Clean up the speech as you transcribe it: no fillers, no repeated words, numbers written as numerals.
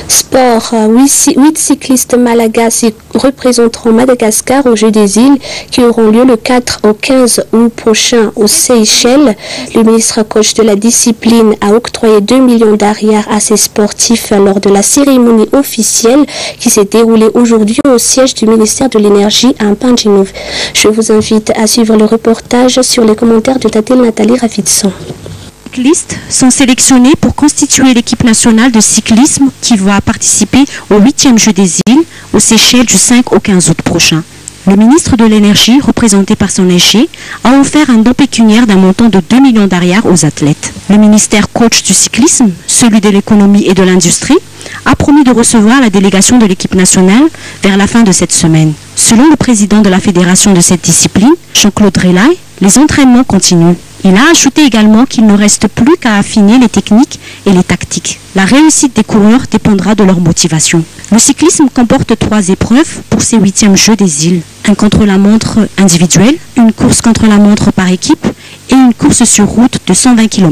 Sport, 8 cyclistes malagasy représenteront Madagascar aux Jeux des îles qui auront lieu le 4 au 15 août prochain aux Seychelles. Le ministre coach de la discipline a octroyé 2 millions d'ariars à ces sportifs lors de la cérémonie officielle qui s'est déroulée aujourd'hui au siège du ministère de l'Énergie à Panjinov. Je vous invite à suivre le reportage sur les commentaires de Tatel Nathalie Ravidson. Les cyclistes sont sélectionnés pour constituer l'équipe nationale de cyclisme qui va participer au 8e Jeux des îles aux Seychelles du 5 au 15 août prochain. Le ministre de l'Énergie, représenté par son EG, a offert un don pécuniaire d'un montant de 2 millions d'ariars aux athlètes. Le ministère coach du cyclisme, celui de l'économie et de l'industrie, a promis de recevoir la délégation de l'équipe nationale vers la fin de cette semaine. Selon le président de la fédération de cette discipline, Jean-Claude Relay, les entraînements continuent. Il a ajouté également qu'il ne reste plus qu'à affiner les techniques et les tactiques. La réussite des coureurs dépendra de leur motivation. Le cyclisme comporte 3 épreuves pour ces 8e Jeux des îles. Un contre-la-montre individuel, une course contre-la-montre par équipe et une course sur route de 120 km.